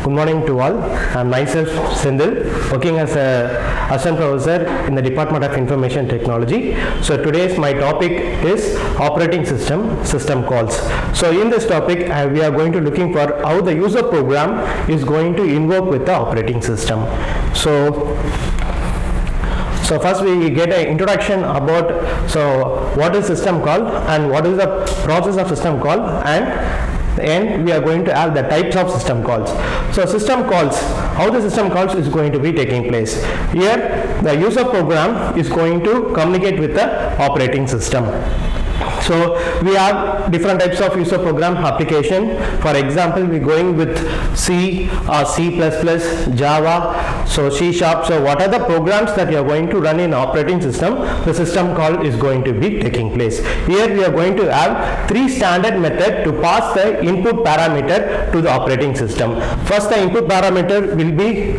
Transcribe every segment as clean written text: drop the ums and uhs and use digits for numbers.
Good morning to all. I am myself Senthil, working as a assistant professor in the Department of Information Technology. So today's my topic is operating system calls. So in this topic we are going to looking for how the user program is going to invoke with the operating system. So first we get an introduction about what is system call and what is the process of system call, and we are going to have the types of system calls. So system calls, how the system calls is going to be taking place. Here the user program is going to communicate with the operating system. So we have different types of user program application. For example, we are going with C or C++, Java, so C#. So what are the programs that you are going to run in operating system? The system call is going to be taking place. Here we are going to have three standard methods to pass the input parameter to the operating system. First, the input parameter will be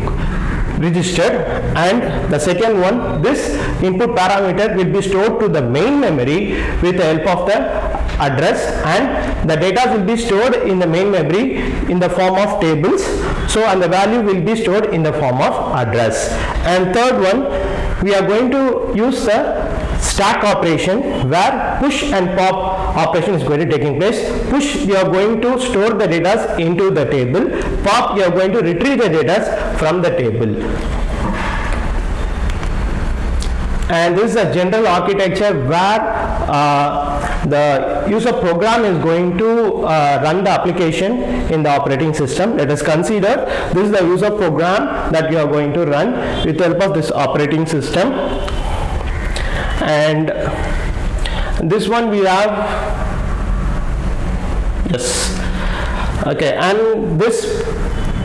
registered, and the second one, this input parameter will be stored to the main memory with the help of the address, and the data will be stored in the main memory in the form of tables, and the value will be stored in the form of address. And third one, we are going to use the stack operation, where push and pop operation is going to taking place. Push, you are going to store the data into the table. Pop, you are going to retrieve the data from the table. And this is a general architecture where the user program is going to run the application in the operating system. Let us consider this is the user program that you are going to run with the help of this operating system. And this one we have, yes, okay, and this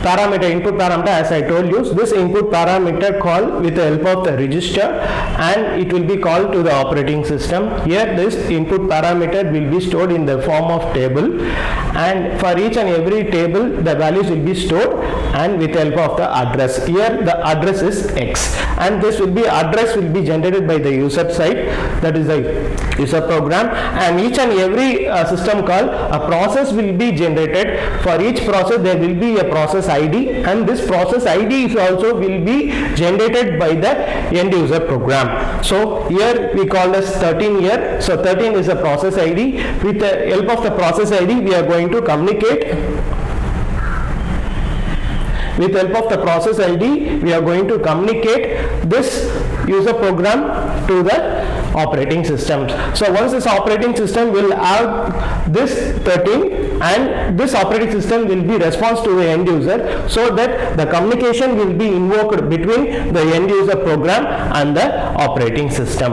parameter, input parameter, as I told you, this input parameter call with the help of the register, and it will be called to the operating system. Here this input parameter will be stored in the form of table, and for each and every table the values will be stored and with the help of the address. Here the address is X, and this will be address will be generated by the user side, that is the user program, and each and every system call, a process will be generated. For each process there will be a process ID, and this process ID is also will be generated by the end user program. So here we call as 13 here. So 13 is a process ID. With the help of the process ID we are going to communicate. With the help of the process ID we are going to communicate this user program to the operating system. So once this operating system will have this 13, and this operating system will be response to the end user, so that the communication will be invoked between the end user program and the operating system.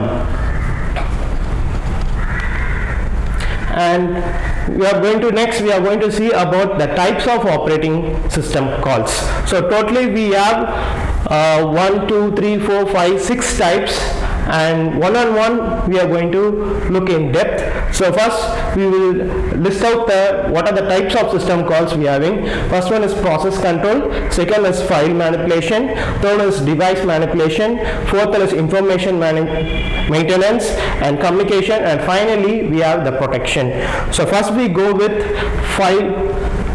And we are going to see about the types of operating system calls. So totally we have 1, 2, 3, 4, 5, 6 types, and one on one we are going to look in depth. So first we will list out what are the types of system calls we are having. First one is process control, second is file manipulation, third is device manipulation, fourth is information maintenance and communication, and finally we have the protection. So first we go with file,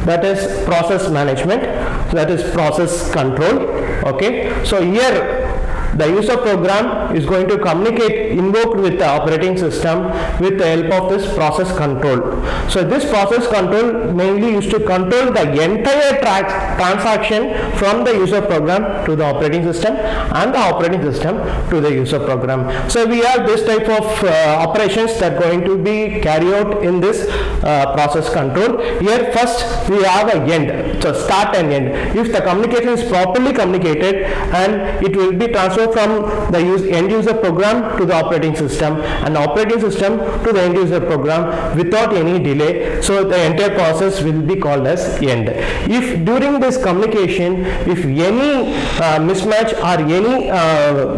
that is process management, so that is process control. Okay, so here the user program is going to communicate, invoked with the operating system with the help of this process control. So this process control mainly used to control the entire transaction from the user program to the operating system, and the operating system to the user program. So we have this type of operations that are going to be carried out in this process control. Here first we have a end, so start and end. If the communication is properly communicated, and it will be transferred from the end user program to the operating system, and operating system to the end user program without any delay, so the entire process will be called as end. If during this communication, if any mismatch or any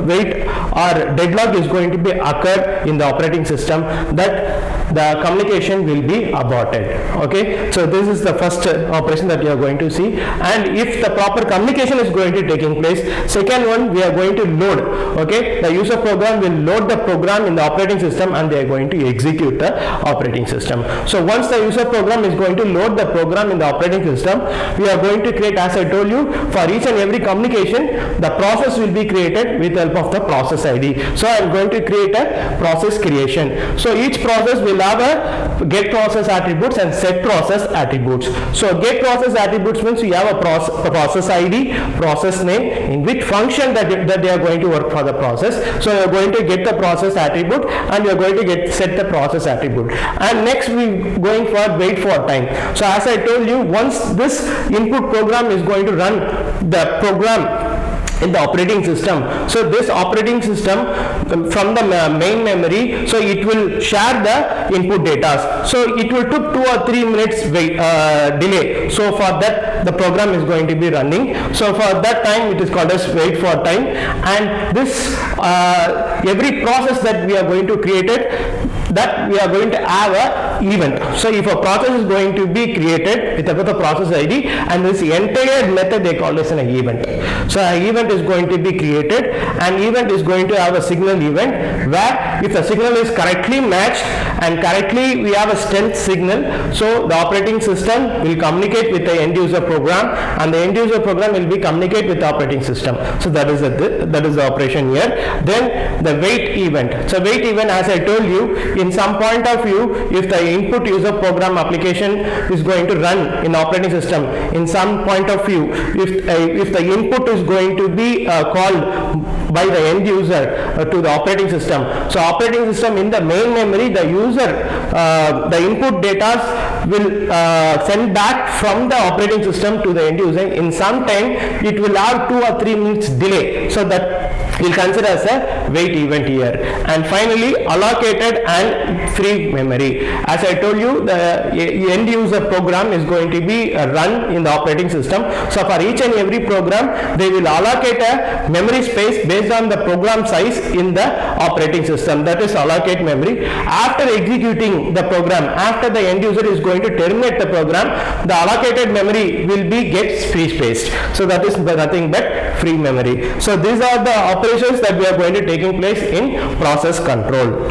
wait or deadlock is going to be occurred in the operating system, that the communication will be aborted. Okay, so this is the first operation that you are going to see. And if the proper communication is going to taking place, second one, we are going to load. Okay, the user program will load the program in the operating system and they are going to execute the operating system. So once the user program is going to load the program in the operating system, we are going to create, as I told you, for each and every communication, the process will be created with the help of the process ID. So I am going to create a process creation. So each process will have a get process attributes and set process attributes. So get process attributes means you have a process ID, process name, in which function that they are going to work for the process. So you are going to get the process attribute and you are going to set the process attribute. And next we going for wait for time. So as I told you, once this input program is going to run the program in the operating system, so this operating system from the main memory, so it will share the input data. So it will took 2 or 3 minutes delay. So for that the program is going to be running. So for that time it is called as wait for time. And this every process that we are going to create it, that we are going to have a event. So if a process is going to be created with the process ID, and this entire method they call this an event. So an event is going to be created, and event is going to have a signal event where if the signal is correctly matched and correctly we have a strength signal, so the operating system will communicate with the end user program and the end user program will be communicate with the operating system. So that is the operation here. Then the wait event. So wait event, as I told you, in some point of view, if the input user program application is going to run in operating system, in some point of view, if the input is going to be called by the end user to the operating system, so operating system in the main memory, the user the input data will send back from the operating system to the end user. In some time it will have 2 or 3 minutes delay, so that we'll consider as a wait event here. And finally allocated and free memory. As I told you, the end user program is going to be run in the operating system. So for each and every program they will allocate a memory space based on the program size in the operating system, that is allocate memory. After executing the program, after the end user is going to terminate the program, the allocated memory will be gets free spaced. So that is nothing but free memory. So these are the operations that we are going to taking place in process control.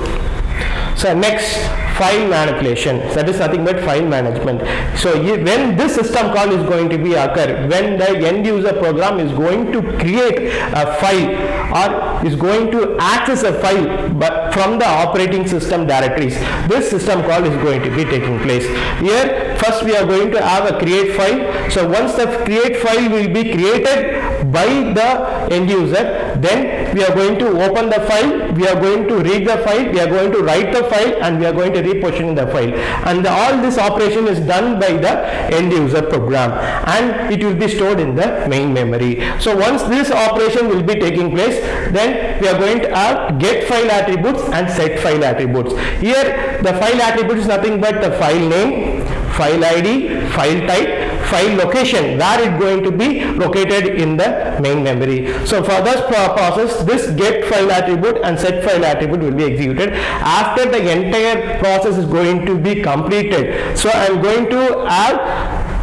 So next, file manipulation. That is nothing but file management. So when this system call is going to be occur, when the end user program is going to create a file or is going to access a file but from the operating system directories, this system call is going to be taking place. Here first we are going to have a create file. So once the create file will be created by the end user, then we are going to open the file, we are going to read the file, we are going to write the file, and we are going to reposition the file. And all this operation is done by the end user program, and it will be stored in the main memory. So once this operation will be taking place, then we are going to have get file attributes and set file attributes. Here the file attribute is nothing but the file name, file ID, file type, file location, where it going to be located in the main memory. So for this process, this get file attribute and set file attribute will be executed after the entire process is going to be completed. So I am going to add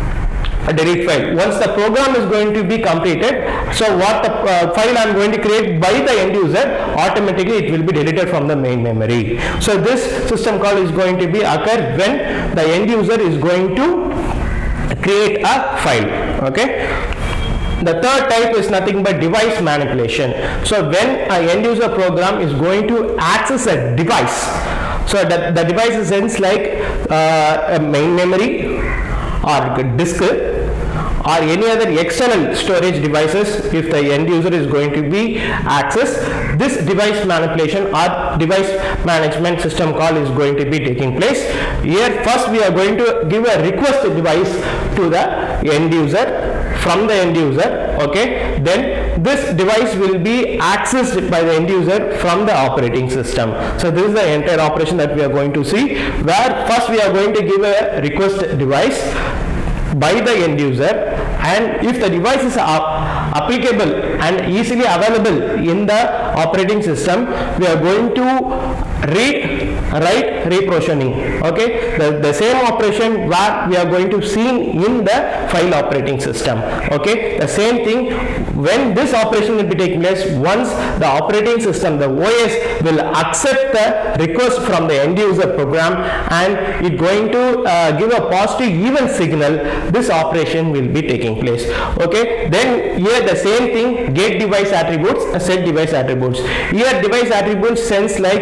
a delete file. Once the program is going to be completed, so what the file I am going to create by the end user, automatically it will be deleted from the main memory. So this system call is going to be occur when the end user is going to create a file. Okay. The third type is nothing but device manipulation. So when an end user program is going to access a device, so the device is sense like a main memory or disk or any other external storage devices, if the end user is going to be access, this device manipulation or device management system call is going to be taking place. Here first we are going to give a request device to the end user from the end user. Okay, then this device will be accessed by the end user from the operating system. So this is the entire operation that we are going to see, where first we are going to give a request device by the end user, and if the device is applicable and easily available in the operating system, we are going to read write repositioning. Okay, the same operation where we are going to see in the file operating system. Okay, the same thing when this operation will be taking place, once the operating system, the OS, will accept the request from the end user program and it going to give a positive even signal, this operation will be taking place. Okay, then here the same thing, get device attributes, set device attributes. Here device attributes sense like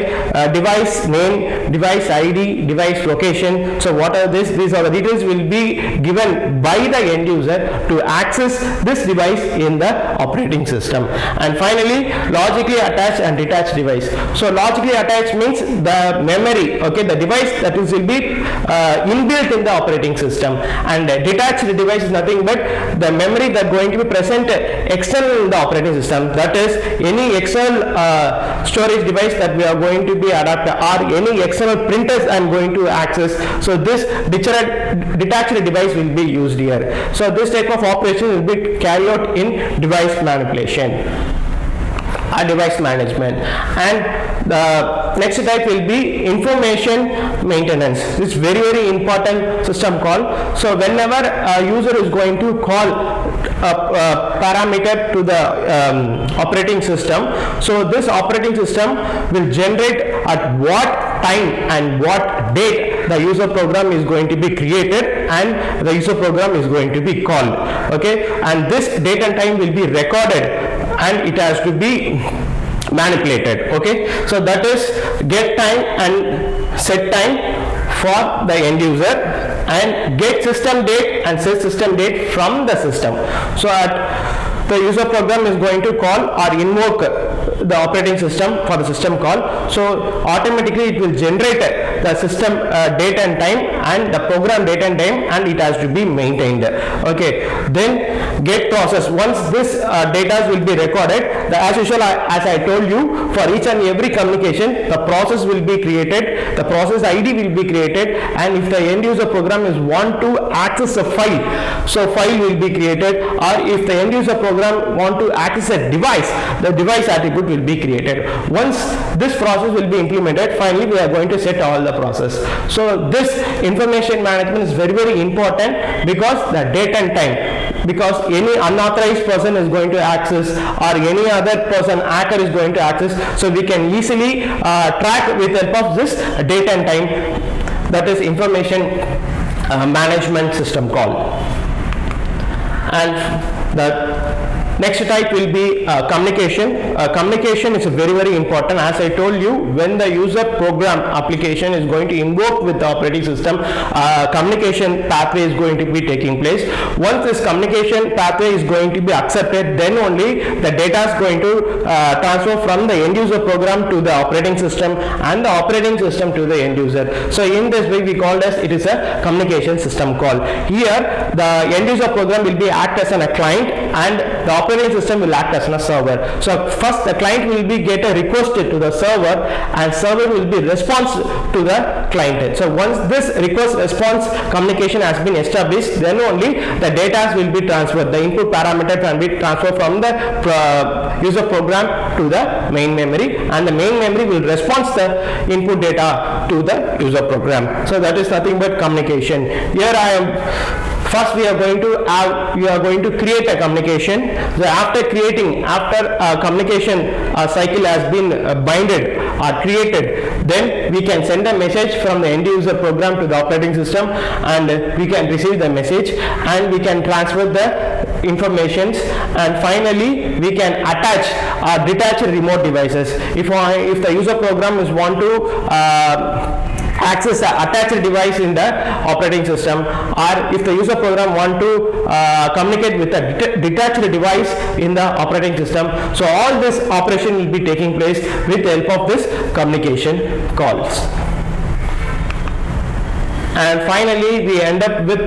device name, device ID, device location. So what are this? These are the details will be given by the end user to access this device in the operating system. And finally, logically attached and detached device. So logically attached means the memory, okay, the device that is will be inbuilt in the operating system, and detached device is nothing but the memory that going to be present external in the operating system, that is any external storage device that we are going to be adapted, or any external printers I am going to access. So this detached device will be used here. So this type of operation will be carried out in device manipulation or device management. And the next type will be information maintenance. This is very important system call. So whenever a user is going to call a parameter to the operating system, so this operating system will generate at what time and what date the user program is going to be created and the user program is going to be called. Okay, and this date and time will be recorded and it has to be manipulated. Okay, so that is get time and set time for the end user, and get system date and set system date from the system. So the user program is going to call or invoke the operating system for the system call. So automatically it will generate the system date and time and the program date and time, and it has to be maintained. Okay, then get process. Once this data will be recorded, as usual, as I told you, for each and every communication the process will be created, the process ID will be created, and if the end user program is want to access a file, so file will be created, or if the end user program want to access a device, the device attribute will be created. Once this process will be implemented, finally we are going to set all the process. So this information management is very important, because the date and time, because any unauthorized person is going to access or any other person, hacker, is going to access, so we can easily track with the help of this date and time. That is information management system call. And the next type will be communication. Communication is very important. As I told you, when the user program application is going to invoke with the operating system, communication pathway is going to be taking place. Once this communication pathway is going to be accepted, then only the data is going to transfer from the end user program to the operating system, and the operating system to the end user. So in this way we call as it is a communication system call. Here the end user program will be act as a client, and the operating system will act as a server. So first the client will be get a request to the server, and server will be response to the client. So once this request response communication has been established, then only the data will be transferred. The input parameter can be transferred from the user program to the main memory, and the main memory will respond the input data to the user program. So that is nothing but communication. Here I am. First we are going to create a communication. So after communication cycle has been binded or created, then we can send a message from the end user program to the operating system, and we can receive the message, and we can transfer the informations, and finally we can attach or detach remote devices. If the user program is want to access an attached device in the operating system, or if the user program want to communicate with a detached device in the operating system. So all this operation will be taking place with the help of this communication calls. And finally we end up with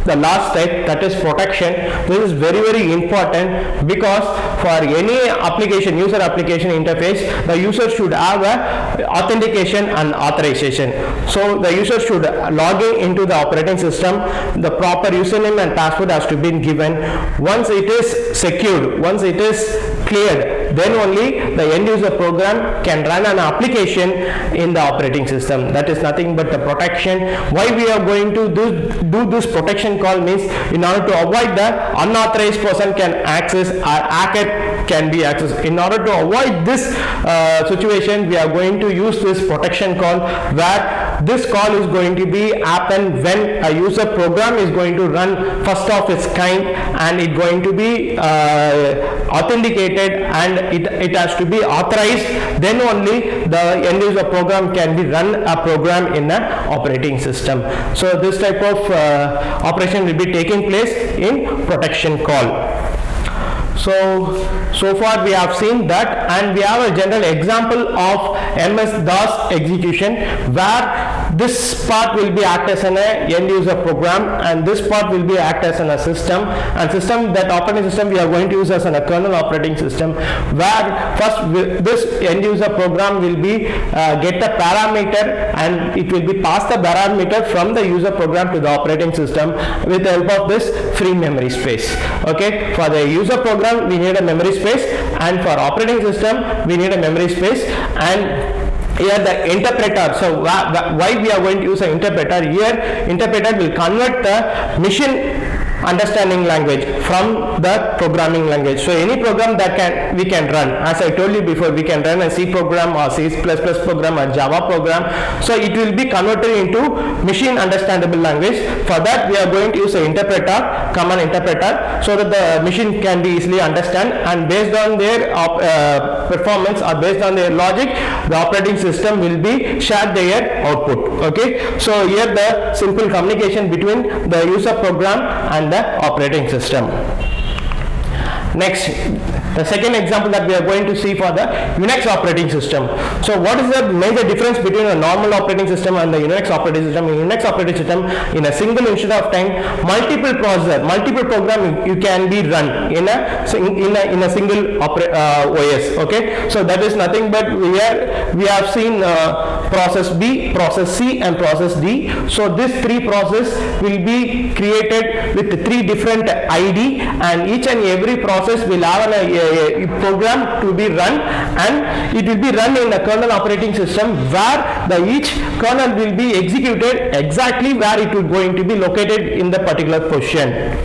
the last type, that is protection. This is very important, because for any application, user application interface, the user should have a authentication and authorization. So the user should log into the operating system. The proper username and password has to be given. Once it is secured, once it is cleared, then only the end user program can run an application in the operating system. That is nothing but the protection. Why we are going to do this protection call means in order to avoid the unauthorized person can access or hacker can be accessed. In order to avoid this situation, we are going to use this protection call, where this call is going to be happen when a user program is going to run first of its kind, and it going to be authenticated, and it has to be authorized. Then only the end user program can be run a program in an operating system. So this type of operation will be taking place in protection call. So far we have seen that, and we have a general example of MS-DOS execution, where this part will be act as an end user program, and this part will be act as a system, and system, that operating system we are going to use as a kernel operating system, where first this end user program will be get the parameter, and it will be pass the parameter from the user program to the operating system with the help of this free memory space. Okay, for the user program we need a memory space, and for operating system we need a memory space. And here the interpreter, so why we are going to use an interpreter? Here interpreter will convert the machine understanding language from the programming language. So any program that we can run, as I told you before, we can run a C program or C++ program or Java program. So it will be converted into machine understandable language. For that we are going to use an interpreter, command interpreter, so that the machine can be easily understand, and based on their performance or based on their logic, the operating system will be shared their output. Okay, so here the simple communication between the user program and the operating system. Next, the second example that we are going to see for the Unix operating system. So what is the major difference between a normal operating system and the Unix operating system? In Unix operating system, in a single instant of time, multiple processor, multiple program you can be run in a single OS. Okay, so that is nothing but we have seen process B, process C, and process D. So these three processes will be created with three different ID, and each and every process will have a program to be run, and it will be run in a kernel operating system, where each kernel will be executed exactly where it is going to be located in the particular position.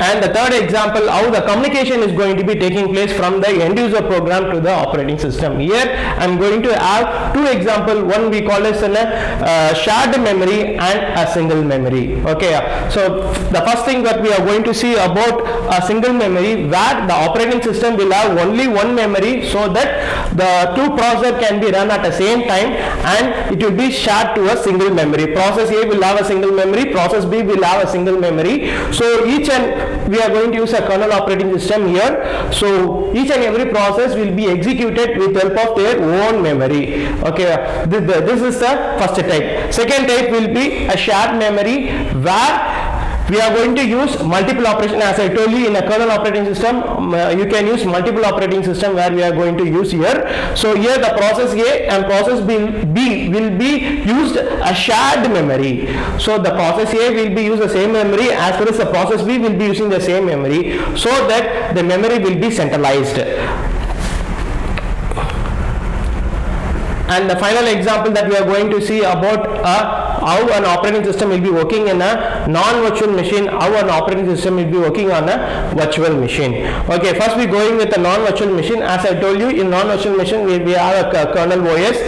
And the third example, how the communication is going to be taking place from the end user program to the operating system. Here I am going to have two examples. One we call as a shared memory and a single memory. Okay, so the first thing that we are going to see about a single memory, where the operating system will have only one memory, so that the two processors can be run at the same time, and it will be shared to a single memory. Process A will have a single memory, process B will have a single memory. So each and we are going to use a kernel operating system here. So each and every process will be executed with help of their own memory. Okay, this is the first type. Second type will be a shared memory, where we are going to use multiple operation. As I told you, in a kernel operating system you can use multiple operating system, where we are going to use here. So here the process A and process B will be used a shared memory. So the process A will be used the same memory, as well as the process B will be using the same memory, so that the memory will be centralized. And the final example that we are going to see about how an operating system will be working in a non-virtual machine, how an operating system will be working on a virtual machine. Okay, first we going with a non-virtual machine. As I told you, in non-virtual machine we have a kernel OS,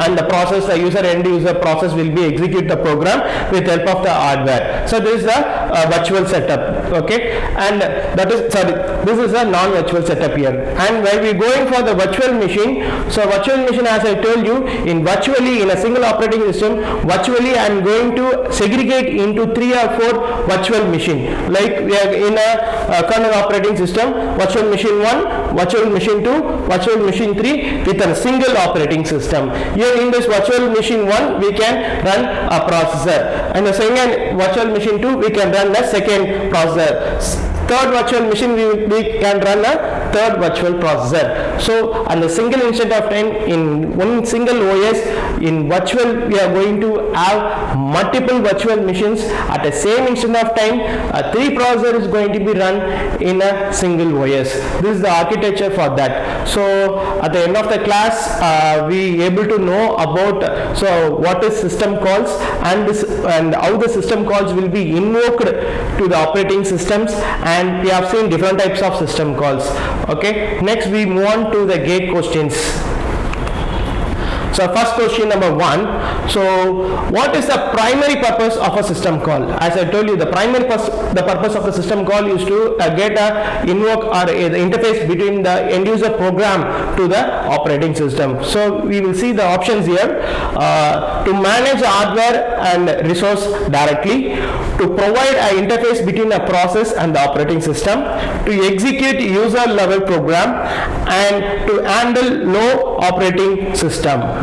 and the process, the end user process will be execute the program with help of the hardware. So this is a virtual setup. Okay, and this is a non-virtual setup here. And when we going for the virtual machine, so virtual machine, as I told you, in a single operating system, virtually I am going to segregate into 3 or 4 virtual machine. Like we are in a kernel operating system, virtual machine 1, virtual machine 2, virtual machine 3 with a single operating system. Here in this virtual machine 1 we can run a processor, and the second virtual machine 2 we can run the second processor. third virtual machine we can run a third virtual processor. So on the single instant of time, in one single OS, in virtual we are going to have multiple virtual machines at the same instant of time. A 3 processor is going to be run in a single OS. This is the architecture for that. So at the end of the class, we able to know about what is system calls and how the system calls will be invoked to the operating systems, and we have seen different types of system calls. Okay, next we move on to the gate questions. So first question number 1. So what is the primary purpose of a system call? As I told you, the purpose of the system call is to get a invoke or the interface between the end user program to the operating system. So we will see the options here. To manage hardware and resource directly, to provide an interface between a process and the operating system, to execute user level program, and to handle low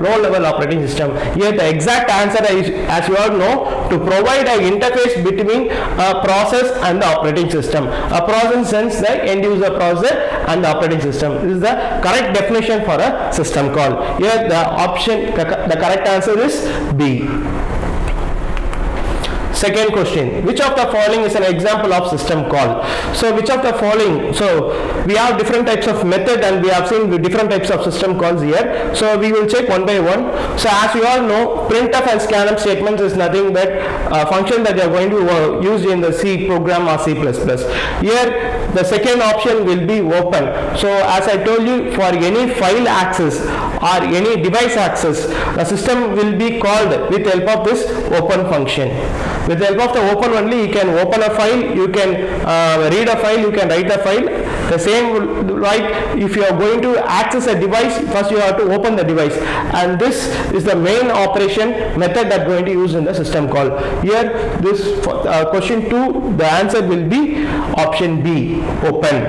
level operating system. Here the exact answer is, as you all know, to provide an interface between a process and the operating system. A process sense the end user processor and the operating system. This is the correct definition for a system call. Here the correct answer is B. Second question, which of the following is an example of system call? So which of the following, so we have different types of method and we have seen different types of system calls here. So we will check one by one. So as you all know, printf and scanf statements is nothing but a function that you are going to use in the C program or C++. Here the second option will be open. So as I told you, for any file access or any device access, the system will be called with the help of this open function. With the help of the open only, you can open a file, you can read a file, you can write a file. The same, right? If you are going to access a device, first you have to open the device, and this is the main operation method that going to use in the system call. Here, this question 2, the answer will be option B, open.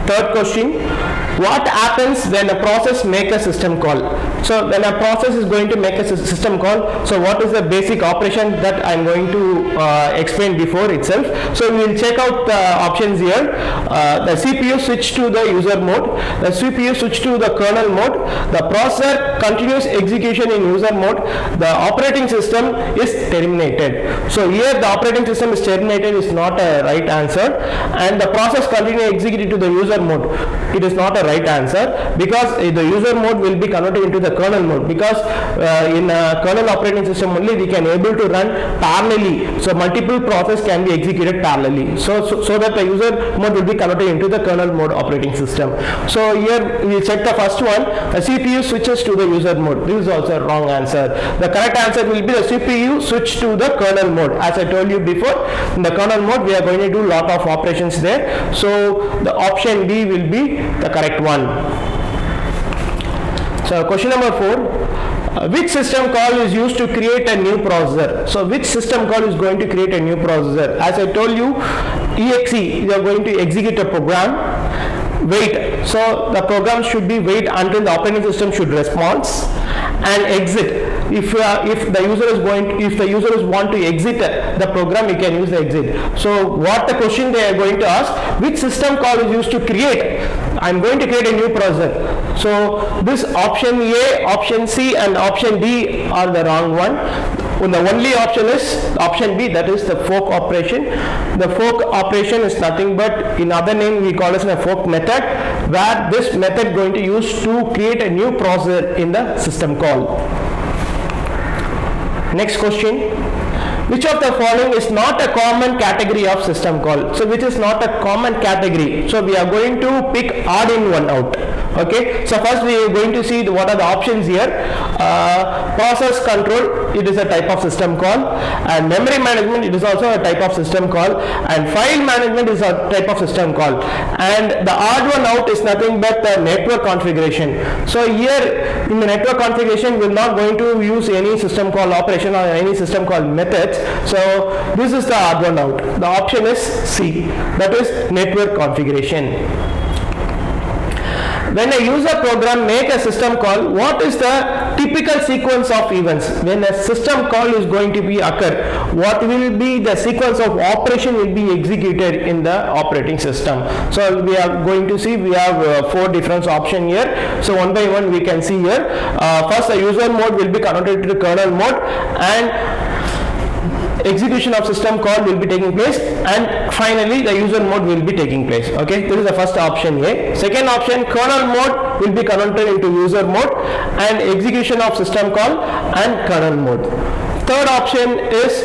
Third question, what happens when a process make a system call? So when a process is going to make a system call, so what is the basic operation that I am going to explain before itself. So we will check out the options here. The CPU switch to the user mode, the CPU switch to the kernel mode, the processor continues execution in user mode, the operating system is terminated. So here the operating system is terminated is not a right answer, and the process continue executed to the user mode, it is not a right answer, because the user mode will be converted into the kernel mode, because in a kernel operating system only we can able to run parallelly, so multiple process can be executed parallelly, so that the user mode will be converted into the kernel mode operating system. So here we will check the first one, the CPU switches to the user mode. This is also a wrong answer. The correct answer will be the CPU switch to the kernel mode. As I told you before, in the kernel mode we are going to do lot of operations there, so the option B will be the correct one. So question number 4, which system call is used to create a new processor? So which system call is going to create a new processor? As I told you, exe, you are going to execute a program, wait, so the program should be wait until the operating system should respond, and exit. If the user is want to exit the program, you can use the exit. So what the question they are going to ask, which system call is used to create? I am going to create a new processor. So this option A, option C and option D are the wrong one. The only option is option B, that is the fork operation. The fork operation is nothing but, in other name we call it a fork method, where this method going to use to create a new processor in the system call. Next question, which of the following is not a common category of system call? So which is not a common category? So we are going to pick odd in one out. Okay, so first we are going to see what are the options here. Process control, it is a type of system call, and memory management, it is also a type of system call, and file management is a type of system call, and the odd one out is nothing but the network configuration. So here in the network configuration we are not going to use any system call operation or any system call methods. So this is the odd one out. The option is C, that is network configuration. when a user program make a system call, what is the typical sequence of events? When a system call is going to be occur, what will be the sequence of operation will be executed in the operating system? So we are going to see, we have 4 different options here. So one by one we can see here. First, the user mode will be converted to the kernel mode, and execution of system call will be taking place, and finally the user mode will be taking place. Okay, this is the first option A. Second option, kernel mode will be converted into user mode, and execution of system call and kernel mode. Third option is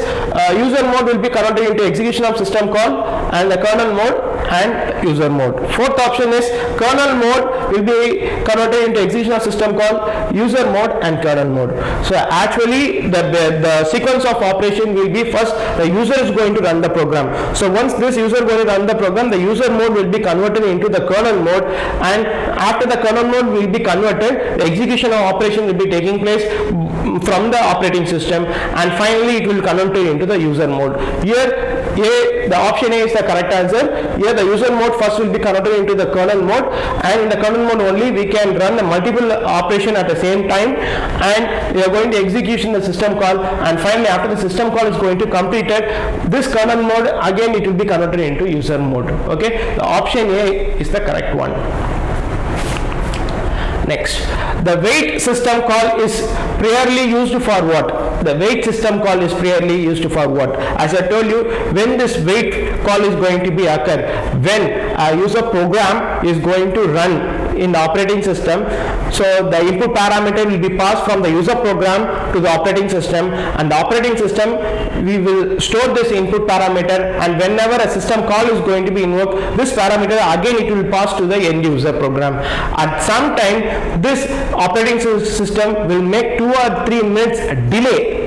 user mode will be converted into execution of system call and the kernel mode and user mode. Fourth option is kernel mode will be converted into execution of system call, user mode and kernel mode. So actually the sequence of operation will be, first the user is going to run the program. So once this user is going to run the program, the user mode will be converted into the kernel mode, and after the kernel mode will be converted, the execution of operation will be taking place from the operating system, and finally it will convert into the user mode. Here the option A is the correct answer. Here the user mode first will be converted into the kernel mode, and in the kernel mode only we can run the multiple operation at the same time, and we are going to execution the system call, and finally after the system call is going to completed, this kernel mode again it will be converted into user mode. Okay, the option A is the correct one. Next, the wait system call is priorly used for what? The wait system call is priorly used for what? As I told you, when this wait call is going to be occur, when a user program is going to run in the operating system, so the input parameter will be passed from the user program to the operating system, and the operating system we will store this input parameter, and whenever a system call is going to be invoked, this parameter again it will pass to the end user program. At some time this operating system will make 2 or 3 minutes delay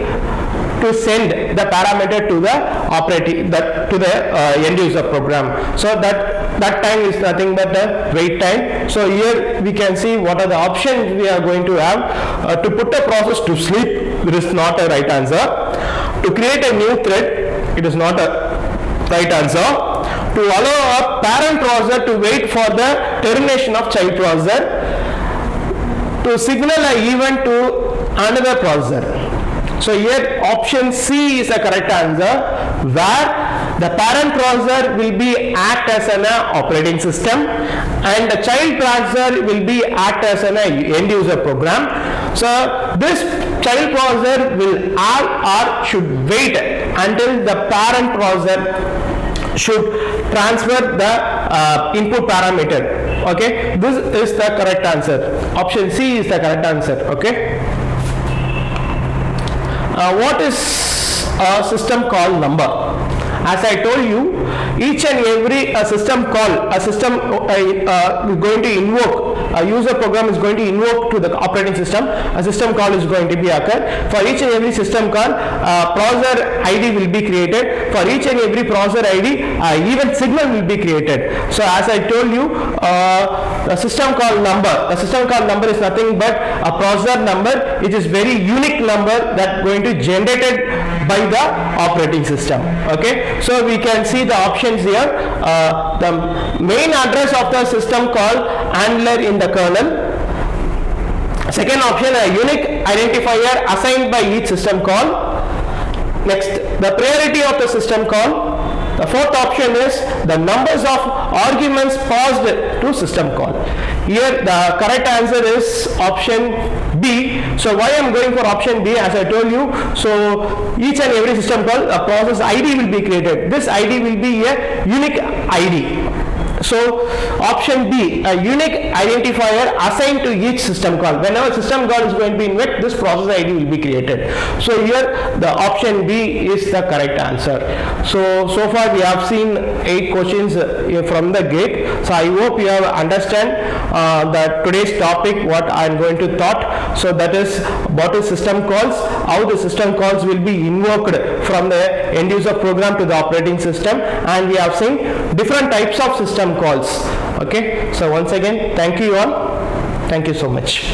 to send the parameter to the end user program. So that time is nothing but the wait time. So here we can see what are the options we are going to have. To put a process to sleep, it is not a right answer. To create a new thread, it is not a right answer. To allow a parent processor to wait for the termination of child processor. To signal an event to another processor. So here option C is the correct answer, where the parent processor will be act as an operating system, and the child processor will be act as an end user program. So this child processor will or should wait until the parent processor should transfer the input parameter. Okay, this is the correct answer. Option C is the correct answer. Okay. What is a system call number? As I told you, each and every system call, a system is going to invoke, a user program is going to invoke to the operating system, a system call is going to be occur. For each and every system call, processor ID will be created. For each and every processor ID, event signal will be created. So as I told you, the system call number is nothing but a processor number. It is very unique number that going to generated by the operating system. Okay, so we can see the options here. The main address of the system call handler in the kernel. Second option, a unique identifier assigned by each system call. Next, the priority of the system call. The fourth option is the numbers of arguments passed to system call. Here the correct answer is option B. So why I am going for option B? As I told you, so each and every system call, a process ID will be created. This ID will be a unique ID. So option B, a unique identifier assigned to each system call. Whenever system call is going to be invoked, this process ID will be created. So here the option B is the correct answer. So far we have seen 8 questions from the gate. So I hope you have understand that today's topic what I am going to taught. So that is what is system calls, how the system calls will be invoked from the end user program to the operating system, and we have seen different types of system calls. Okay, so once again, thank you all. Thank you so much.